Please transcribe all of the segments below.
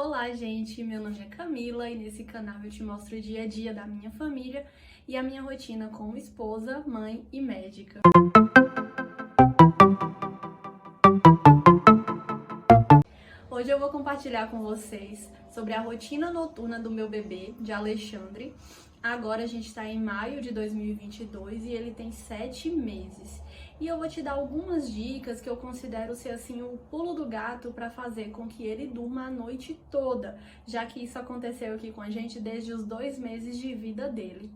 Olá, gente! Meu nome é Camila e nesse canal eu te mostro o dia a dia da minha família e a minha rotina como esposa, mãe e médica. Hoje eu vou compartilhar com vocês sobre a rotina noturna do meu bebê, de Alexandre. Agora a gente está em maio de 2022 e ele tem 7 meses. E eu vou te dar algumas dicas que eu considero ser assim o pulo do gato para fazer com que ele durma a noite toda, já que isso aconteceu aqui com a gente desde os 2 meses de vida dele.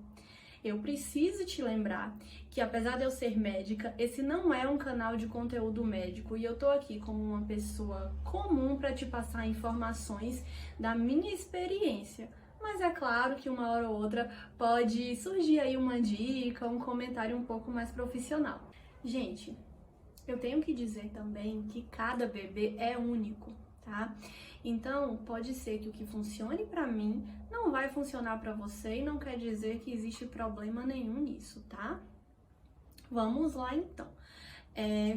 Eu preciso te lembrar que, apesar de eu ser médica, esse não é um canal de conteúdo médico e eu tô aqui como uma pessoa comum para te passar informações da minha experiência. Mas é claro que uma hora ou outra pode surgir aí uma dica, um comentário um pouco mais profissional. Gente, eu tenho que dizer também que cada bebê é único, tá? Então, pode ser que o que funcione pra mim não vai funcionar pra você e não quer dizer que existe problema nenhum nisso, tá? Vamos lá então.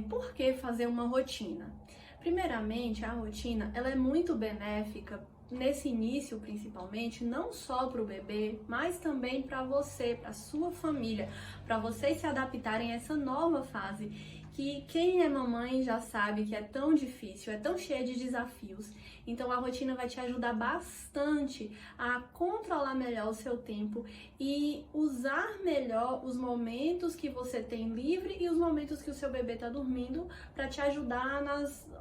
Por que fazer uma rotina? Primeiramente, a rotina ela é muito benéfica nesse início, principalmente, não só para o bebê, mas também para você, para sua família, para vocês se adaptarem a essa nova fase que quem é mamãe já sabe que é tão difícil, é tão cheia de desafios. Então a rotina vai te ajudar bastante a controlar melhor o seu tempo e usar melhor os momentos que você tem livre e os momentos que o seu bebê está dormindo para te ajudar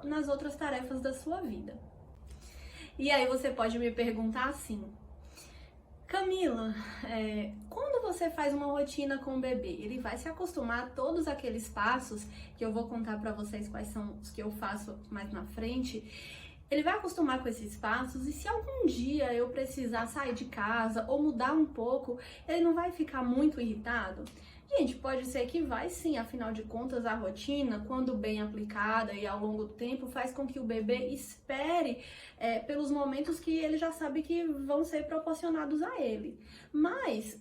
nas outras tarefas da sua vida. E aí você pode me perguntar assim: Camila, quando você faz uma rotina com o bebê, ele vai se acostumar a todos aqueles passos que eu vou contar pra vocês quais são os que eu faço mais na frente? Ele vai acostumar com esses passos e se algum dia eu precisar sair de casa ou mudar um pouco, ele não vai ficar muito irritado? Gente, pode ser que vai sim, afinal de contas a rotina, quando bem aplicada e ao longo do tempo, faz com que o bebê espere pelos momentos que ele já sabe que vão ser proporcionados a ele. Mas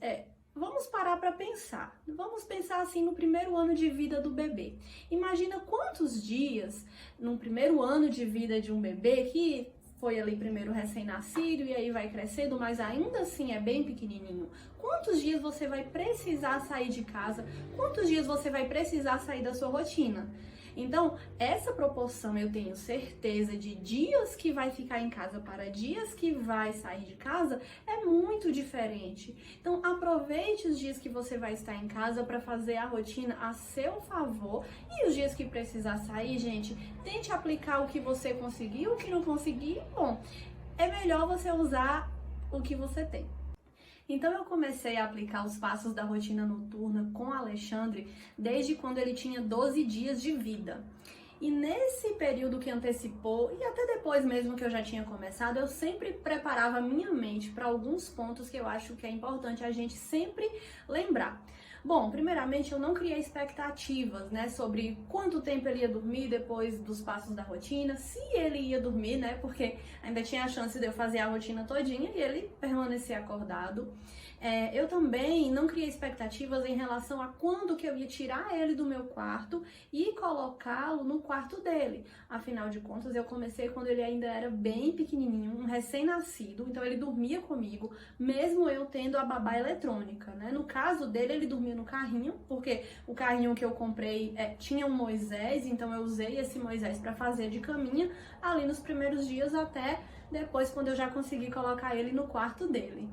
vamos parar para pensar. Vamos pensar assim no primeiro ano de vida do bebê. Imagina quantos dias no primeiro ano de vida de um bebê que foi ali primeiro recém-nascido e aí vai crescendo, mas ainda assim é bem pequenininho. Quantos dias você vai precisar sair de casa? Quantos dias você vai precisar sair da sua rotina? Então, essa proporção eu tenho certeza de dias que vai ficar em casa para dias que vai sair de casa é muito diferente. Então, aproveite os dias que você vai estar em casa para fazer a rotina a seu favor e os dias que precisar sair, gente, tente aplicar o que você conseguiu, o que não conseguir, bom, é melhor você usar o que você tem. Então eu comecei a aplicar os passos da rotina noturna com Alexandre desde quando ele tinha 12 dias de vida. E nesse período que antecipou, e até depois mesmo que eu já tinha começado, eu sempre preparava a minha mente para alguns pontos que eu acho que é importante a gente sempre lembrar. Bom, primeiramente eu não criei expectativas, sobre quanto tempo ele ia dormir depois dos passos da rotina, se ele ia dormir, porque ainda tinha a chance de eu fazer a rotina todinha e ele permanecer acordado. Eu também não criei expectativas em relação a quando que eu ia tirar ele do meu quarto e colocá-lo no quarto dele. Afinal de contas, eu comecei quando ele ainda era bem pequenininho, um recém-nascido, então ele dormia comigo, mesmo eu tendo a babá eletrônica, No caso dele, ele dormia no carrinho, porque o carrinho que eu comprei tinha um Moisés, então eu usei esse Moisés para fazer de caminha ali nos primeiros dias até depois, quando eu já consegui colocar ele no quarto dele.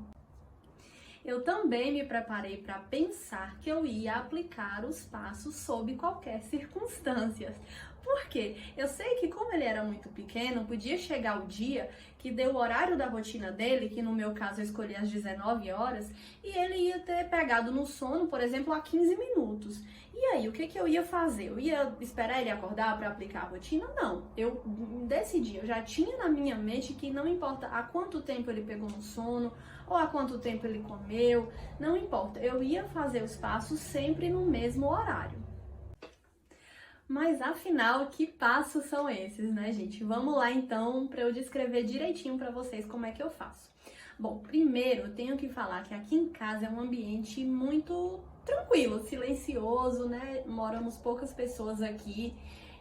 Eu também me preparei para pensar que eu ia aplicar os passos sob qualquer circunstância. Por quê? Eu sei que como ele era muito pequeno, podia chegar o dia que deu o horário da rotina dele, que no meu caso eu escolhi às 19 horas, e ele ia ter pegado no sono, por exemplo, há 15 minutos. E aí, o que eu ia fazer? Eu ia esperar ele acordar para aplicar a rotina? Não. Eu decidi, eu já tinha na minha mente que não importa há quanto tempo ele pegou no sono, ou há quanto tempo ele comeu, não importa. Eu ia fazer os passos sempre no mesmo horário. Mas afinal, que passos são esses, gente? Vamos lá então para eu descrever direitinho para vocês como é que eu faço. Bom, primeiro eu tenho que falar que aqui em casa é um ambiente muito tranquilo, silencioso, Moramos poucas pessoas aqui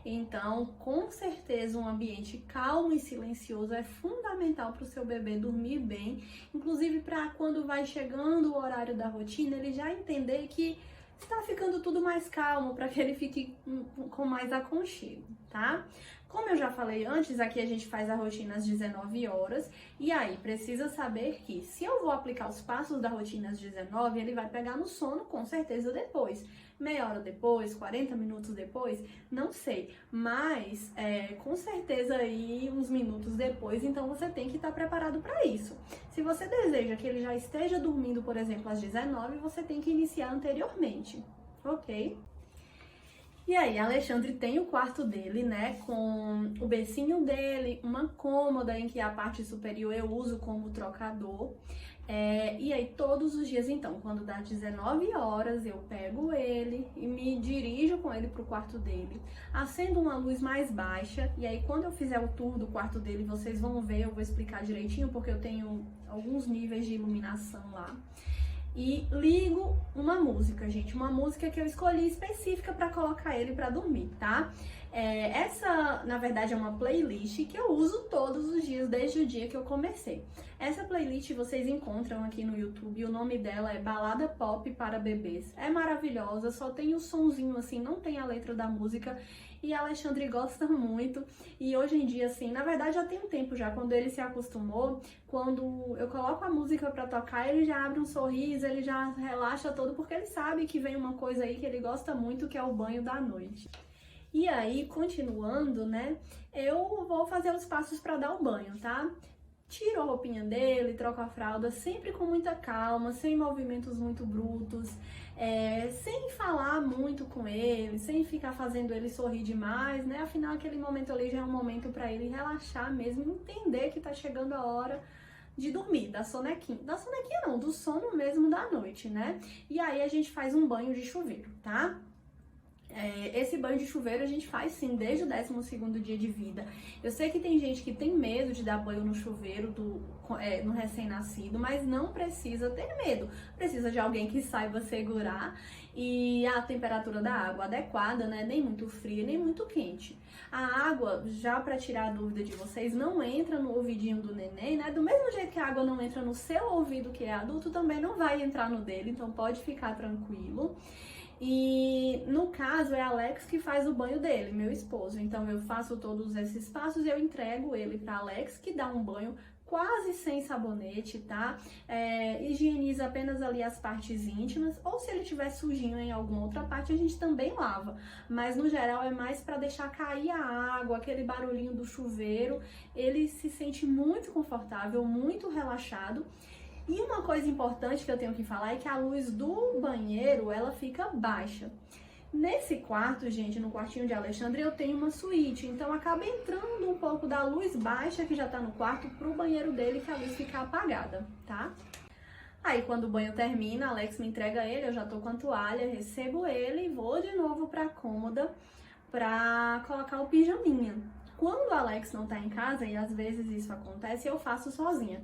Então, com certeza, um ambiente calmo e silencioso é fundamental para o seu bebê dormir bem, inclusive para quando vai chegando o horário da rotina, ele já entender que está ficando tudo mais calmo, para que ele fique com mais aconchego, tá? Como eu já falei antes, aqui a gente faz a rotina às 19 horas, e aí precisa saber que se eu vou aplicar os passos da rotina às 19, ele vai pegar no sono com certeza depois. Meia hora depois, 40 minutos depois, não sei, mas com certeza aí uns minutos depois, então você tem que estar preparado para isso. Se você deseja que ele já esteja dormindo, por exemplo, às 19, você tem que iniciar anteriormente, ok? E aí, Alexandre tem o quarto dele, né, com o bercinho dele, uma cômoda em que a parte superior eu uso como trocador. E aí, todos os dias, então, quando dá 19 horas, eu pego ele e me dirijo com ele pro quarto dele, acendo uma luz mais baixa, e aí, quando eu fizer o tour do quarto dele, vocês vão ver, eu vou explicar direitinho, porque eu tenho alguns níveis de iluminação lá. E ligo uma música, gente, uma música que eu escolhi específica para colocar ele para dormir, tá? Essa, na verdade, é uma playlist que eu uso todos os dias, desde o dia que eu comecei. Essa playlist vocês encontram aqui no YouTube, o nome dela é Balada Pop para Bebês. É maravilhosa, só tem o sonzinho assim, não tem a letra da música, e a Alexandre gosta muito. E hoje em dia, assim, na verdade já tem um tempo já, quando ele se acostumou, quando eu coloco a música pra tocar, ele já abre um sorriso, ele já relaxa todo, porque ele sabe que vem uma coisa aí que ele gosta muito, que é o banho da noite. E aí, continuando, né, eu vou fazer os passos pra dar o banho, tá? Tiro a roupinha dele, troco a fralda, sempre com muita calma, sem movimentos muito brutos, sem falar muito com ele, sem ficar fazendo ele sorrir demais, né? Afinal, aquele momento ali já é um momento para ele relaxar mesmo, entender que tá chegando a hora de dormir, da sonequinha. Da sonequinha não, do sono mesmo da noite, né? E aí a gente faz um banho de chuveiro, tá? Esse banho de chuveiro a gente faz sim desde o 12º dia de vida. Eu sei que tem gente que tem medo de dar banho no chuveiro no recém-nascido, mas não precisa ter medo. Precisa de alguém que saiba segurar e a temperatura da água adequada, né? Nem muito fria, nem muito quente. A água, já para tirar a dúvida de vocês, não entra no ouvidinho do neném, né? Do mesmo jeito que a água não entra no seu ouvido, que é adulto, também não vai entrar no dele, então pode ficar tranquilo. E no caso é Alex que faz o banho dele, meu esposo. Então eu faço todos esses passos e eu entrego ele para Alex, que dá um banho quase sem sabonete, tá? Higieniza apenas ali as partes íntimas, ou se ele tiver sujinho em alguma outra parte, a gente também lava. Mas no geral é mais para deixar cair a água, aquele barulhinho do chuveiro. Ele se sente muito confortável, muito relaxado. E uma coisa importante que eu tenho que falar é que a luz do banheiro, ela fica baixa. Nesse quarto, gente, no quartinho de Alexandre, eu tenho uma suíte, então acaba entrando um pouco da luz baixa que já tá no quarto pro banheiro dele, que a luz fica apagada, tá? Aí, quando o banho termina, Alex me entrega ele, eu já tô com a toalha, recebo ele e vou de novo pra cômoda pra colocar o pijaminha. Quando o Alex não tá em casa, e às vezes isso acontece, eu faço sozinha.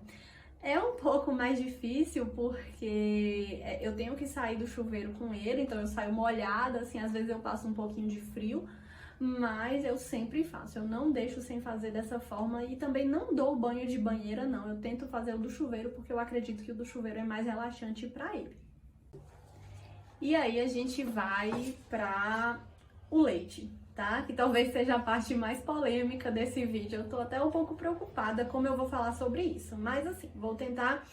É um pouco mais difícil porque eu tenho que sair do chuveiro com ele, então eu saio molhada, assim, às vezes eu passo um pouquinho de frio, mas eu sempre faço, eu não deixo sem fazer dessa forma e também não dou banho de banheira, não. Eu tento fazer o do chuveiro porque eu acredito que o do chuveiro é mais relaxante pra ele. E aí a gente vai pra o leite, tá? Que talvez seja a parte mais polêmica desse vídeo. Eu tô até um pouco preocupada como eu vou falar sobre isso, mas assim, vou tentar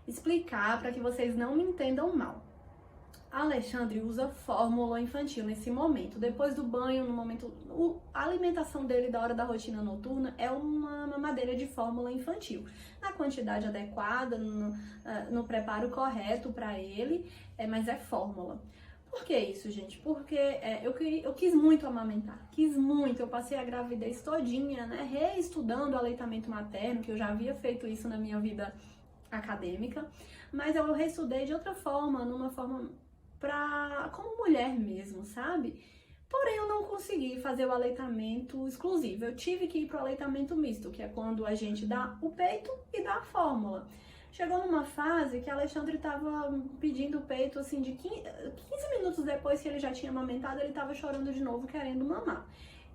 explicar para que vocês não me entendam mal. A Alexandre usa fórmula infantil nesse momento. Depois do banho, no momento, a alimentação dele da hora da rotina noturna é uma mamadeira de fórmula infantil. Na quantidade adequada, no preparo correto para ele, mas é fórmula. Por que isso, gente? Porque eu quis muito amamentar, quis muito. Eu passei a gravidez todinha, né, reestudando o aleitamento materno, que eu já havia feito isso na minha vida acadêmica, mas eu reestudei de outra forma, numa forma como mulher mesmo, sabe? Porém, eu não consegui fazer o aleitamento exclusivo. Eu tive que ir para o aleitamento misto, que é quando a gente dá o peito e dá a fórmula. Chegou numa fase que a Alexandre estava pedindo o peito, assim, de 15 minutos depois que ele já tinha amamentado, ele estava chorando de novo, querendo mamar.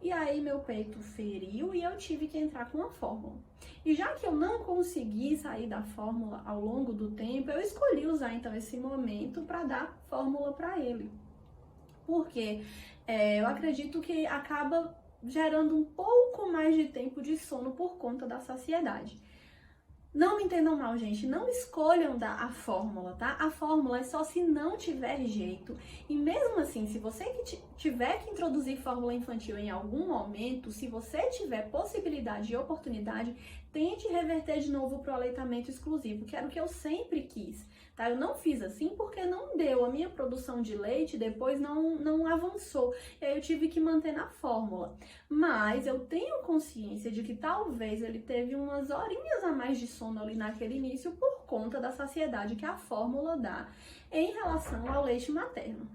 E aí meu peito feriu e eu tive que entrar com a fórmula. E já que eu não consegui sair da fórmula ao longo do tempo, eu escolhi usar então esse momento para dar fórmula para ele. Porque eu acredito que acaba gerando um pouco mais de tempo de sono por conta da saciedade. Não me entendam mal, gente, não escolham dar a fórmula, tá? A fórmula é só se não tiver jeito. E mesmo assim, se você tiver que introduzir fórmula infantil em algum momento, se você tiver possibilidade e oportunidade, tente reverter de novo para o aleitamento exclusivo, que era o que eu sempre quis, tá? Eu não fiz assim porque não deu, a minha produção de leite depois não avançou, e aí eu tive que manter na fórmula. Mas eu tenho consciência de que talvez ele teve umas horinhas a mais de sono ali naquele início por conta da saciedade que a fórmula dá em relação ao leite materno.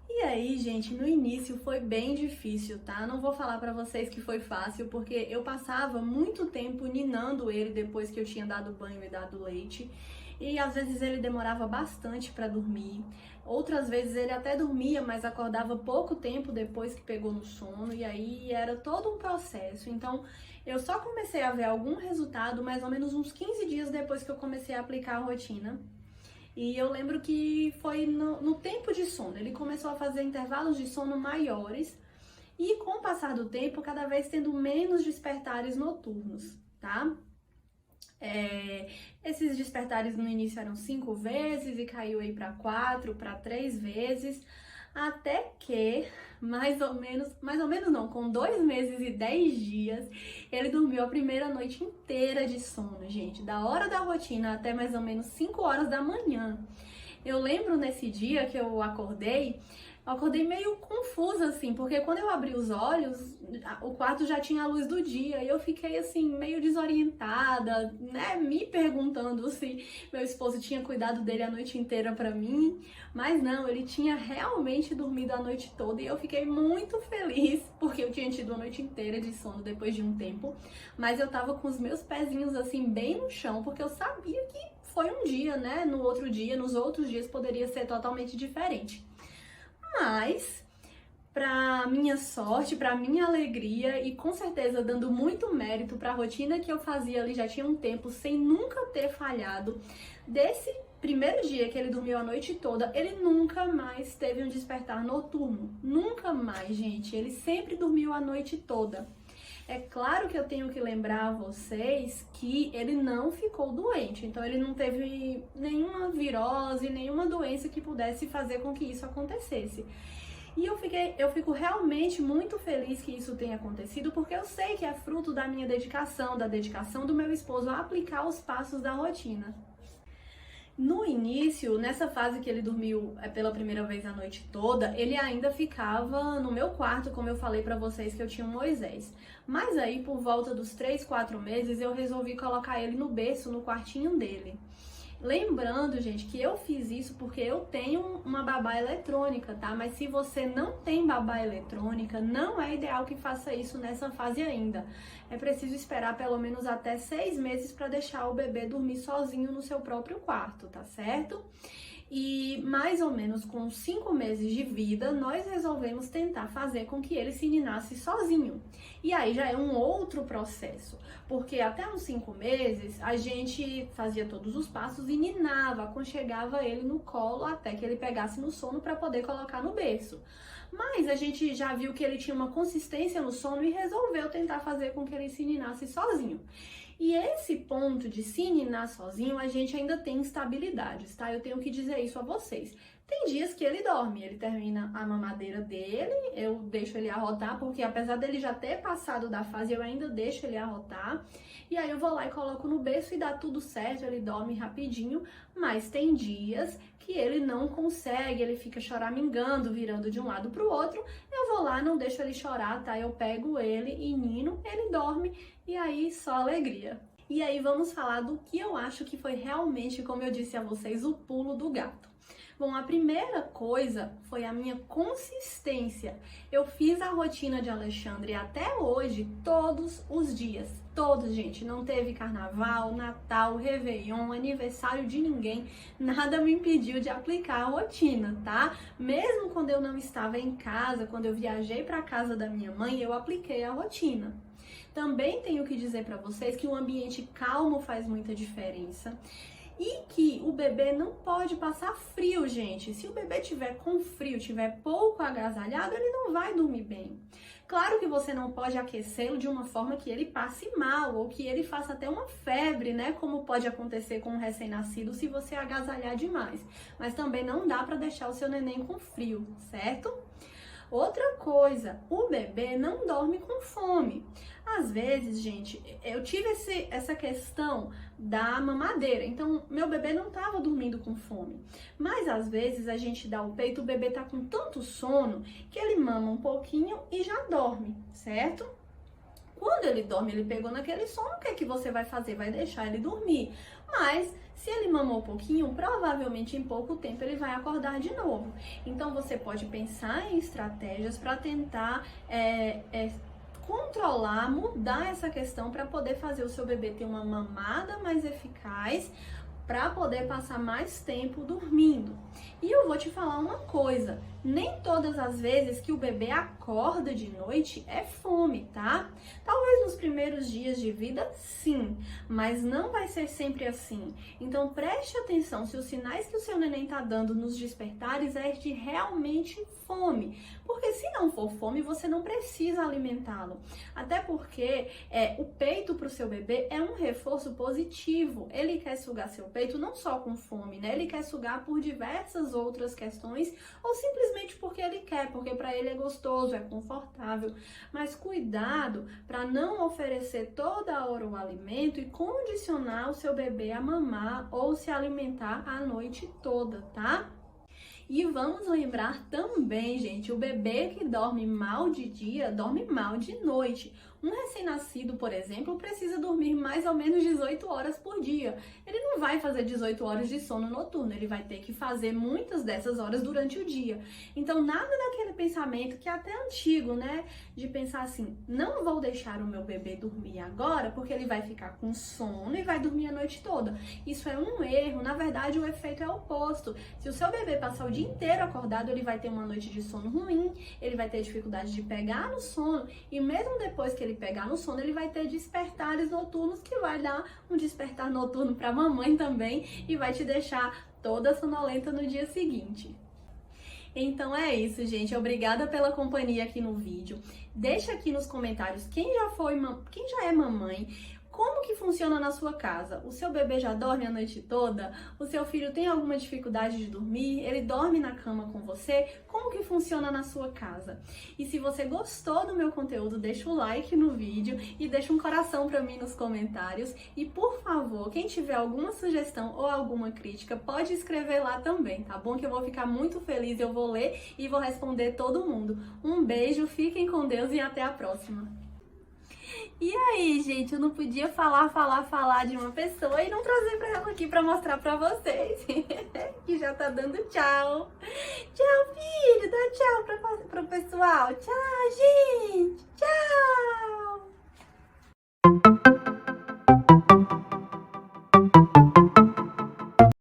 E aí, gente, no início foi bem difícil, tá? Não vou falar pra vocês que foi fácil, porque eu passava muito tempo ninando ele depois que eu tinha dado banho e dado leite. E às vezes ele demorava bastante pra dormir. Outras vezes ele até dormia, mas acordava pouco tempo depois que pegou no sono. E aí era todo um processo. Então, eu só comecei a ver algum resultado mais ou menos uns 15 dias depois que eu comecei a aplicar a rotina. E eu lembro que foi no tempo de sono. Ele começou a fazer intervalos de sono maiores e, com o passar do tempo, cada vez tendo menos despertares noturnos, tá? Esses despertares no início eram 5 vezes e caiu aí para 4, para 3 vezes, até que, mais ou menos não, com 2 meses e 10 dias, ele dormiu a primeira noite inteira de sono, gente, da hora da rotina até mais ou menos 5 horas da manhã. Eu lembro nesse dia que eu acordei meio confusa, assim, porque quando eu abri os olhos, o quarto já tinha a luz do dia e eu fiquei, assim, meio desorientada, né, me perguntando se meu esposo tinha cuidado dele a noite inteira pra mim, mas não, ele tinha realmente dormido a noite toda e eu fiquei muito feliz, porque eu tinha tido a noite inteira de sono depois de um tempo, mas eu tava com os meus pezinhos, assim, bem no chão, porque eu sabia que foi um dia, né, nos outros dias poderia ser totalmente diferente. Mas, para minha sorte, para minha alegria e com certeza dando muito mérito para a rotina que eu fazia ali já tinha um tempo sem nunca ter falhado, desse primeiro dia que ele dormiu a noite toda, ele nunca mais teve um despertar noturno. Nunca mais, gente. Ele sempre dormiu a noite toda. É claro que eu tenho que lembrar a vocês que ele não ficou doente, então ele não teve nenhuma virose, nenhuma doença que pudesse fazer com que isso acontecesse. E eu fico realmente muito feliz que isso tenha acontecido, porque eu sei que é fruto da minha dedicação, da dedicação do meu esposo a aplicar os passos da rotina. No início, nessa fase que ele dormiu pela primeira vez a noite toda, ele ainda ficava no meu quarto, como eu falei pra vocês que eu tinha um Moisés. Mas aí, por volta dos 3, 4 meses, eu resolvi colocar ele no berço, no quartinho dele. Lembrando, gente, que eu fiz isso porque eu tenho uma babá eletrônica, tá? Mas se você não tem babá eletrônica, não é ideal que faça isso nessa fase ainda. É preciso esperar pelo menos até 6 meses para deixar o bebê dormir sozinho no seu próprio quarto, tá certo? E mais ou menos com 5 meses de vida, nós resolvemos tentar fazer com que ele se ninasse sozinho. E aí já é um outro processo, porque até uns 5 meses a gente fazia todos os passos e ninava, aconchegava ele no colo até que ele pegasse no sono para poder colocar no berço. Mas a gente já viu que ele tinha uma consistência no sono e resolveu tentar fazer com que ele se ninasse sozinho. E esse ponto de se ninar sozinho, a gente ainda tem instabilidades, tá? Eu tenho que dizer isso a vocês. Tem dias que ele dorme, ele termina a mamadeira dele, eu deixo ele arrotar, porque apesar dele já ter passado da fase, eu ainda deixo ele arrotar. E aí eu vou lá e coloco no berço e dá tudo certo, ele dorme rapidinho, mas tem dias que ele não consegue, ele fica choramingando, virando de um lado pro outro. Eu vou lá, não deixo ele chorar, tá? Eu pego ele e nino, ele dorme e aí só alegria. E aí vamos falar do que eu acho que foi realmente, como eu disse a vocês, o pulo do gato. Bom, a primeira coisa foi a minha consistência. Eu fiz a rotina de Alexandre até hoje, todos os dias. Todos, gente. Não teve carnaval, Natal, Réveillon, aniversário de ninguém. Nada me impediu de aplicar a rotina, tá? Mesmo quando eu não estava em casa, quando eu viajei para casa da minha mãe, eu apliquei a rotina. Também tenho que dizer para vocês que um ambiente calmo faz muita diferença. E que o bebê não pode passar frio, gente. Se o bebê tiver com frio, tiver pouco agasalhado, ele não vai dormir bem. Claro que você não pode aquecê-lo de uma forma que ele passe mal ou que ele faça até uma febre, né? Como pode acontecer com um recém-nascido se você agasalhar demais. Mas também não dá para deixar o seu neném com frio, certo? Outra coisa, o bebê não dorme com fome. Às vezes, gente, eu tive essa questão da mamadeira, então meu bebê não estava dormindo com fome. Mas às vezes a gente dá o peito, o bebê tá com tanto sono que ele mama um pouquinho e já dorme, certo? Quando ele dorme, ele pegou naquele sono, o que é que você vai fazer? Vai deixar ele dormir. Mas se ele mamou um pouquinho, provavelmente em pouco tempo ele vai acordar de novo. Então você pode pensar em estratégias para tentar controlar, mudar essa questão para poder fazer o seu bebê ter uma mamada mais eficaz, para poder passar mais tempo dormindo. E eu vou te falar uma coisa, nem todas as vezes que o bebê acorda de noite é fome, tá? Talvez nos primeiros dias de vida, sim, mas não vai ser sempre assim. Então preste atenção se os sinais que o seu neném tá dando nos despertares é de realmente fome. Porque se não for fome, você não precisa alimentá-lo. Até porque o peito para o seu bebê é um reforço positivo. Ele quer sugar seu peito não só com fome, né? Ele quer sugar por diversas outras questões ou simplesmente porque ele quer, porque para ele é gostoso, é confortável. Mas cuidado para não oferecer toda hora o alimento e condicionar o seu bebê a mamar ou se alimentar a noite toda, tá? E vamos lembrar também, gente, o bebê que dorme mal de dia, dorme mal de noite. Um recém-nascido, por exemplo, precisa dormir mais ou menos 18 horas por dia. Ele não vai fazer 18 horas de sono noturno, ele vai ter que fazer muitas dessas horas durante o dia. Então, nada daquele pensamento que é até antigo, né? De pensar assim, não vou deixar o meu bebê dormir agora porque ele vai ficar com sono e vai dormir a noite toda. Isso é um erro, na verdade o efeito é oposto. Se o seu bebê passar o dia inteiro acordado, ele vai ter uma noite de sono ruim, ele vai ter dificuldade de pegar no sono e mesmo depois que ele pegar no sono, ele vai ter despertares noturnos que vai dar um despertar noturno para a mamãe também e vai te deixar toda sonolenta no dia seguinte. Então é isso, gente. Obrigada pela companhia aqui no vídeo. Deixa aqui nos comentários quem já é mamãe. Como que funciona na sua casa? O seu bebê já dorme a noite toda? O seu filho tem alguma dificuldade de dormir? Ele dorme na cama com você? Como que funciona na sua casa? E se você gostou do meu conteúdo, deixa o like no vídeo e deixa um coração pra mim nos comentários. E por favor, quem tiver alguma sugestão ou alguma crítica, pode escrever lá também, tá bom? Que eu vou ficar muito feliz, eu vou ler e vou responder todo mundo. Um beijo, fiquem com Deus e até a próxima! E aí, gente, eu não podia falar de uma pessoa e não trazer pra ela aqui pra mostrar pra vocês. Que já tá dando tchau. Tchau, filho. Dá tchau pro pessoal. Tchau, gente.